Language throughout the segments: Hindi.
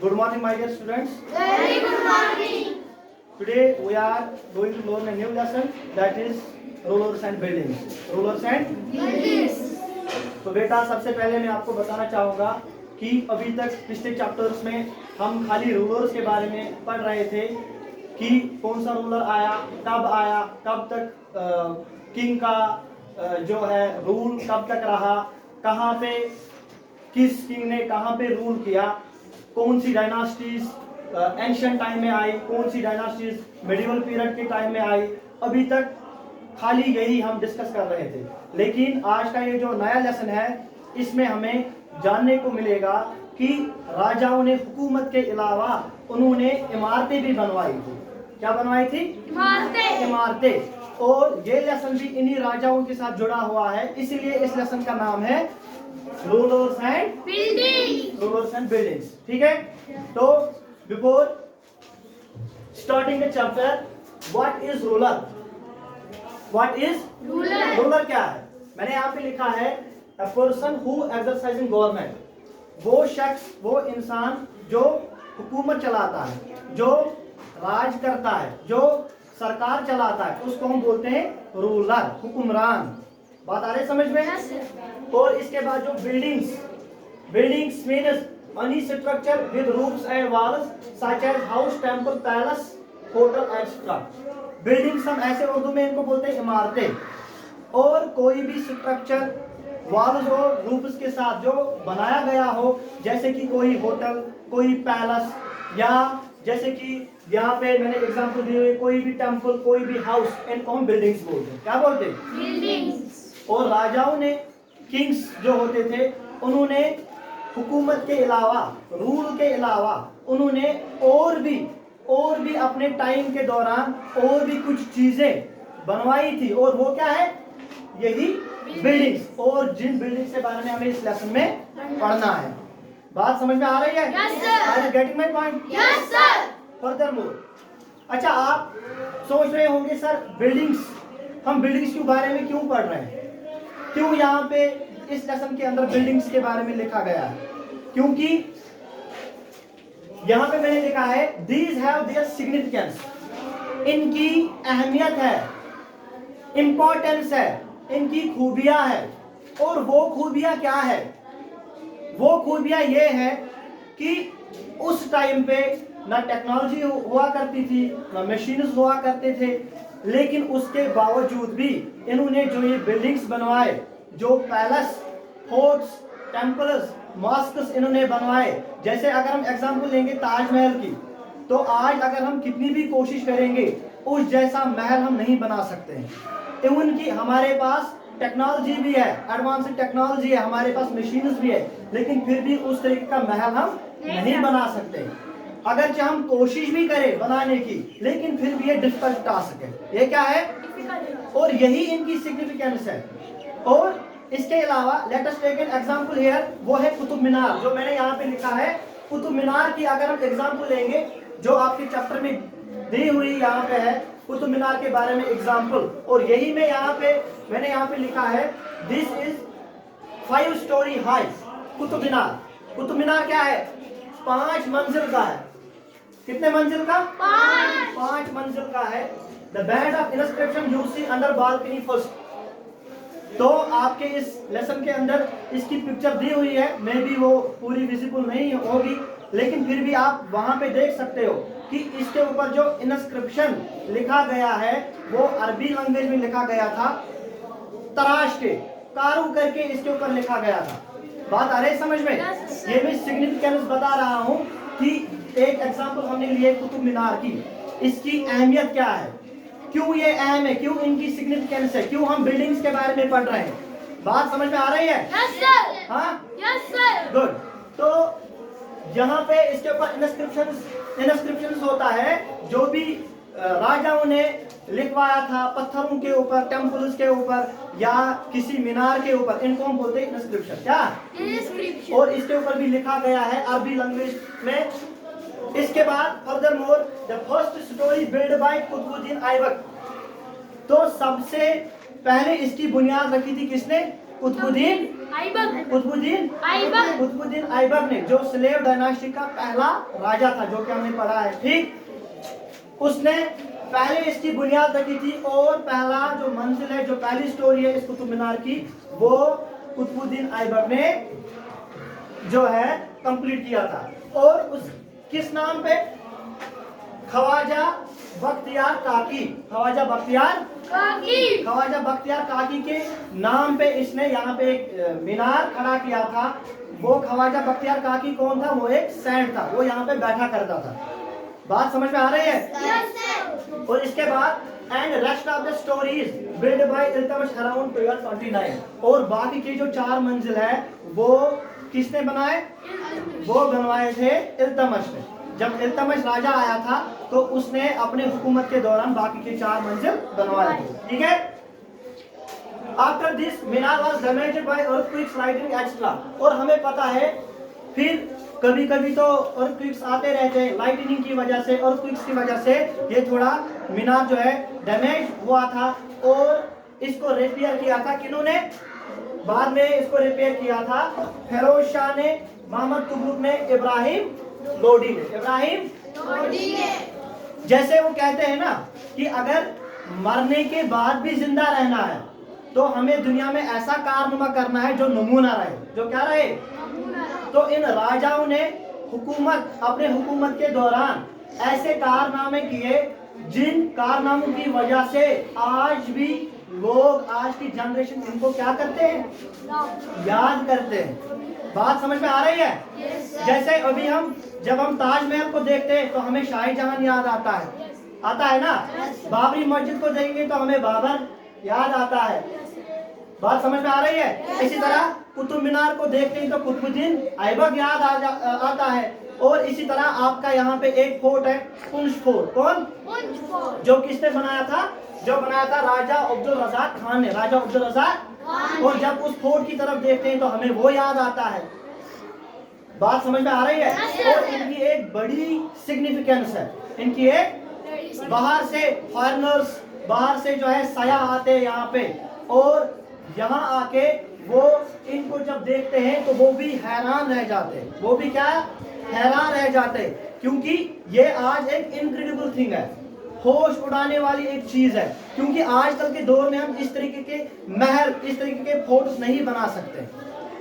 Good morning, my dear students. Very good morning. Today we are going to learn a new lesson, that is rulers and buildings. Rulers and Buildings. तो बेटा सबसे पहले मैं आपको बताना चाहूँगा कि अभी तक पिछले चैप्टर्स में हम खाली रूलर्स के बारे में पढ़ रहे थे कि कौन सा रूलर आया, कब तक किंग का जो है रूल कब तक रहा, कहाँ पे किस किंग ने कहाँ पे रूल किया, कौन सी डायनास्टीज एंशिएंट टाइम में आई, कौन सी डायनास्टीज मेडिवल पीरियड के टाइम में आई। अभी तक खाली यही हम डिस्कस कर रहे थे, लेकिन आज का ये जो नया लेसन है इसमें हमें जानने को मिलेगा कि राजाओं ने हुकूमत के अलावा उन्होंने इमारतें भी बनवाई थी। क्या बनवाई थी? इमारतें। और ये लेसन भी इन्हीं राजाओं के साथ जुड़ा हुआ है, इसीलिए इस लेसन का नाम है रूलर्स एंड बिल्डिंग्स। ठीक है, तो before starting the chapter, what is ruler? Ruler क्या है? मैंने यहाँ पे लिखा है a person who exercising government, वो शख्स, वो इंसान जो हुकूमत चलाता है, जो राज करता है, जो सरकार चलाता है, उसको हम बोलते हैं रूलर, हुक्मरान। बात आ रही समझ में? और इसके बाद जो buildings means any structure with roofs and walls such as house, temple, palace, hotel etc. Buildings हम ऐसे उर्दू में इनको बोलते हैं इमारतें। और कोई भी स्ट्रक्चर वॉल्स हो, रूफ्स के साथ जो बनाया गया हो, जैसे कि कोई होटल, कोई पैलेस, या जैसे कि यहाँ पे मैंने एग्जांपल दिए हुए कोई भी टेंपल, कोई भी हाउस, इनको हम बिल्डिंग्स बोलते हैं। क्या बोलते हैं? Buildings. और राजाओं ने, किंग्स जो होते थे, उन्होंने हुकूमत के अलावा, रूल के अलावा उन्होंने और भी अपने टाइम के दौरान और भी कुछ चीजें बनवाई थी। और वो क्या है? यही बिल्डिंग्स। और जिन बिल्डिंग्स के बारे में हमें इस लेसन में पढ़ना है। बात समझ में आ रही है? Yes, sir. Are you getting my point? Yes, sir. Furthermore, अच्छा, आप सोच रहे होंगे सर बिल्डिंग्स, हम बिल्डिंग्स के बारे में क्यों पढ़ रहे हैं, क्यों यहाँ पे इस लेसन के अंदर बिल्डिंग्स के बारे में लिखा गया है? क्योंकि यहाँ पे मैंने लिखा है these have their significance, इनकी अहमियत है, इंपॉर्टेंस है, इनकी खूबियां है। और वो खूबियां क्या है? वो खूबियां ये है कि उस टाइम पे ना टेक्नोलॉजी हुआ करती थी, ना मशीन्स हुआ करते थे, लेकिन उसके बावजूद भी इन्होंने जो ये बिल्डिंग्स बनवाए, जो पैलेस, फोर्ट्स, टेम्पल्स, मॉस्क्स इन्होंने बनवाए। जैसे अगर हम एग्जांपल लेंगे ताजमहल की, तो आज अगर हम कितनी भी कोशिश करेंगे उस जैसा महल हम नहीं बना सकते हैं। इवन कि हमारे पास टेक्नोलॉजी भी है, एडवांस टेक्नोलॉजी है, हमारे पास मशीन्स भी है, लेकिन फिर भी उस तरीके का महल हम नहीं बना सकते। अगर हम कोशिश भी करें बनाने की, लेकिन फिर भी ये डिफिकल्ट टास्क है। ये क्या है? और यही इनकी सिग्निफिकेंस है। और इसके अलावा let us take an example here, वो है कुतुब मीनार, जो मैंने यहाँ पे लिखा है। कुतुब मीनार की अगर हम एग्जांपल लेंगे, जो आपके चैप्टर में दी हुई यहाँ पे है, कुतुब मीनार के बारे में एग्जांपल, और यही मैं मैंने यहाँ पे लिखा है this is 5 storey high Qutub Minar. Qutub Minar क्या है? 5 मंजिल का है। कितने मंजिल का? 5 मंजिल का है। The band of inscription you see under balcony first. तो आपके इस लेसन के अंदर इसकी पिक्चर दी हुई है, मे बी वो पूरी विजिबल नहीं होगी, लेकिन फिर भी आप वहां पे देख सकते हो कि इसके ऊपर जो इंस्क्रिप्शन लिखा गया है वो अरबी लैंग्वेज में लिखा गया था, तराश के, कारू करके इसके ऊपर लिखा गया था। बात आ रही समझ में? ये मैं सिग्निफिकेंस बता रहा हूँ कि एक एग्जांपल हमने लिए कुतुब मीनार की, इसकी अहमियत क्या है, क्यों ये अहम है, क्यों इनकी सिग्निफिकेंस है, क्यों हम बिल्डिंग्स के बारे में पढ़ रहे हैं। बात समझ में आ रही है? Yes, sir. हाँ, Yes, sir. गुड। तो यहाँ पे इसके ऊपर इंस्क्रिप्शंस होता है, जो भी राजाओं ने लिखवाया था पत्थरों के ऊपर, टेम्पल्स के ऊपर, या किसी मीनार के ऊपर, इनको हम बोलते हैं इंस्क्रिप्शन। क्या? Inscription. और इसके ऊपर भी लिखा गया है अरबी लैंग्वेज में। इसके बाद furthermore the first storey built by Qutubuddin Aibak. तो सबसे पहले इसकी बुनियाद रखी थी किसने? कुतुबुद्दीन ऐबक कुतुबुद्दीन ऐबक कुतुबुद्दीन ऐबक ने, जो स्लेव डायनास्टी का पहला राजा था, जो कि हमने पढ़ा है, ठीक, उसने पहले इसकी बुनियाद रखी थी। और पहला जो मंजिल है, जो पहली स्टोरी है इस कुतुब मीनार की, वो कुतुबुद्दीन ऐबक ने जो है कंप्लीट किया था। और उस किस नाम पे? ख्वाजा बख्तियार काकी, ख्वाजा बख्तियार काकी ख्वाजा बख्तियार काकी के नाम पे इसने यहाँ पे एक मीनार खड़ा किया था। वो ख्वाजा बख्तियार काकी कौन था? वो एक सेंट था, वो यहाँ पे बैठा करता था। बात समझ में आ रही है? यस सर और इसके बाद and rest of the storeys built by Iltutmish around 1229। और बाकी के जो 4 मंजिल है वो किसने बनाए? वो बनवाए थे इल्तमिश ने। जब इल्तमिश राजा आया था तो उसने अपने हुकूमत के दौरान बाकी के 4 मंजिल बनवाए थे, ठीक है। After this Minar was damaged bye earthquakes, lightning extra. और हमें पता है फिर कभी कभी तो अर्थक्वेक्स आते रहते हैं, लाइटनिंग की वजह से, अर्थक्वेक्स की वजह से ये थोड़ा मीनार जो है डैमेज हुआ था। और इसको रिपेयर किया था किन्होंने? बाद में इसको रिपेयर किया था फिरोज शाह ने, मोहम्मद तुगलक ने, इब्राहिम लोडी ने। इब्राहिम लोडी ने जैसे वो कहते हैं ना कि अगर मरने के बाद भी जिंदा रहना है तो हमें दुनिया में ऐसा कारनामा करना है जो नमूना रहे, जो क्या रहे। तो इन राजाओं ने अपने हुकूमत के दौरान ऐसे कारनामे किए जिन कारनामों की वजह से आज भी लोग, आज की जनरेशन इनको क्या करते हैं? याद करते हैं। बात समझ में आ रही है? जैसे अभी जब हम ताजमहल को देखते हैं तो हमें शाहजहां याद आता है ना। बाबरी मस्जिद को देखेंगे तो हमें बाबर याद आता है। बात समझ में आ रही है? इसी तरह कुतुब मीनार को देखते हैं तो कुतुबुद्दीन ऐबक याद आता है। और इसी तरह आपका यहाँ पे एक फोर्ट है, पुंछ फोर्ट। कौन? पुंछ फोर्ट। जो किसने बनाया था? जो बनाया था राजा अब्दुल रज़ाक खान ने, राजा अब्दुल रज़ाक। और जब उस फोर्ट की तरफ देखते हैं तो हमें वो याद आता है। बात समझ में आ रही है? और इनकी एक बड़ी सिग्निफिकेंस है, इनकी एक, बाहर से फॉरेनर्स, बाहर से जो है सयाह आते हैं यहाँ पे, और यहाँ आके वो इनको जब देखते हैं तो वो भी हैरान रह जाते हैं। वो भी क्या? हैरान रह जाते हैं, क्योंकि ये आज एक इनक्रेडिबल थिंग है, होश उड़ाने वाली एक चीज है। क्योंकि आजकल के दौर में हम इस तरीके के महल, इस तरीके के फोर्ट्स नहीं बना सकते।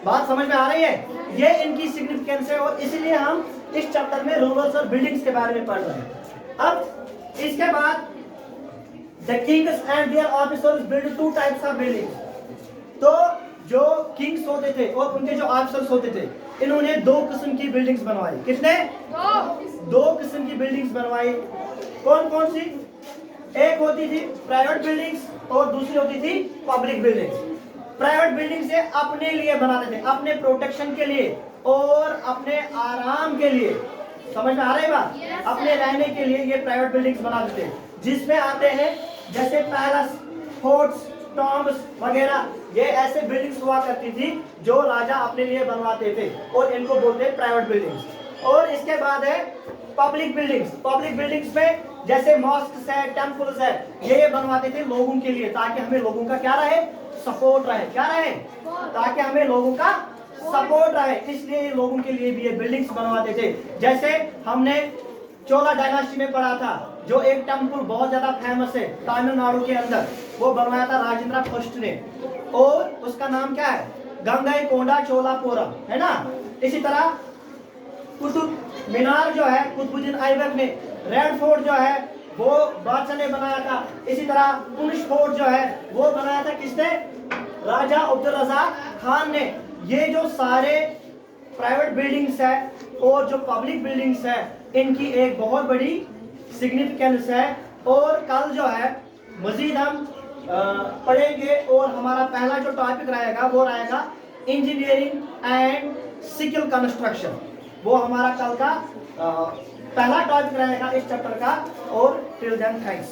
बात समझ में आ रही है? ये इनकी सिग्निफिकेंस है और इसीलिए हम इस चैप्टर में रूलर्स और बिल्डिंग्स के बारे में पढ़ रहे हैं। अब इसके बाद the Kings and there officers build 2 types of buildings. तो जो किंग्स होते थे और उनके जो ऑफिसर्स होते थे, इन्होंने 2 किस्म की बिल्डिंग्स बनवाई। कितने? 2 किस्म की बिल्डिंग्स बनवाई। कौन कौन सी? एक होती थी प्राइवेट बिल्डिंग्स और दूसरी होती थी पब्लिक बिल्डिंग्स। प्राइवेट बिल्डिंग से अपने लिए बनाते थे, अपने प्रोटेक्शन के लिए और अपने आराम के लिए। समझ में आ रही बात? अपने रहने के लिए ये प्राइवेट बिल्डिंग्स बनाते थे, जिसमें आते हैं जैसे पैलेस, फोर्ट्स, टॉम्ब्स वगैरह। ये ऐसे बिल्डिंग्स हुआ करती थी जो राजा अपने लिए बनवाते थे और इनको बोलते हैं प्राइवेट बिल्डिंग्स। और इसके बाद है पब्लिक बिल्डिंग्स। पब्लिक बिल्डिंग्स में जैसे मॉस्क्स है, टेम्पल्स है, ये बनवाते थे लोगों के लिए, ताकि हमें लोगों का क्या रहे? सपोर्ट रहे। क्या रहे? ताकि हमें लोगों का सपोर्ट रहे, इसलिए लोगों के लिए भी ये बिल्डिंग्स बनवाते थे। जैसे हमने चोला डायनास्टी में पढ़ा था, जो एक टेम्पल बहुत ज्यादा फेमस है तमिलनाडु के अंदर, वो बनवाया था राजेंद्र फर्स्ट ने, और उसका नाम क्या है? गंगईकोंडा चोलापुरम, है ना। इसी तरह कुतुब मीनार जो है कुतुबुद्दीन ऐबक ने, रेड फोर्ट जो है वो बादशाह ने बनाया था। इसी तरह पुंछ फोर्ट जो है वो बनाया था किसने? राजा अब्दुल रज़ाक खान ने। ये जो सारे प्राइवेट बिल्डिंग्स है और जो पब्लिक बिल्डिंग्स है, इनकी एक बहुत बड़ी सिग्निफिकेंस है। और कल जो है मजीद हम पढ़ेंगे और हमारा पहला जो टॉपिक रहेगा वो रहेगा इंजीनियरिंग एंड सिविल कंस्ट्रक्शन। वो हमारा कल का पहला टॉपिक रहेगा इस चैप्टर का। और टिल देन थैंक्स।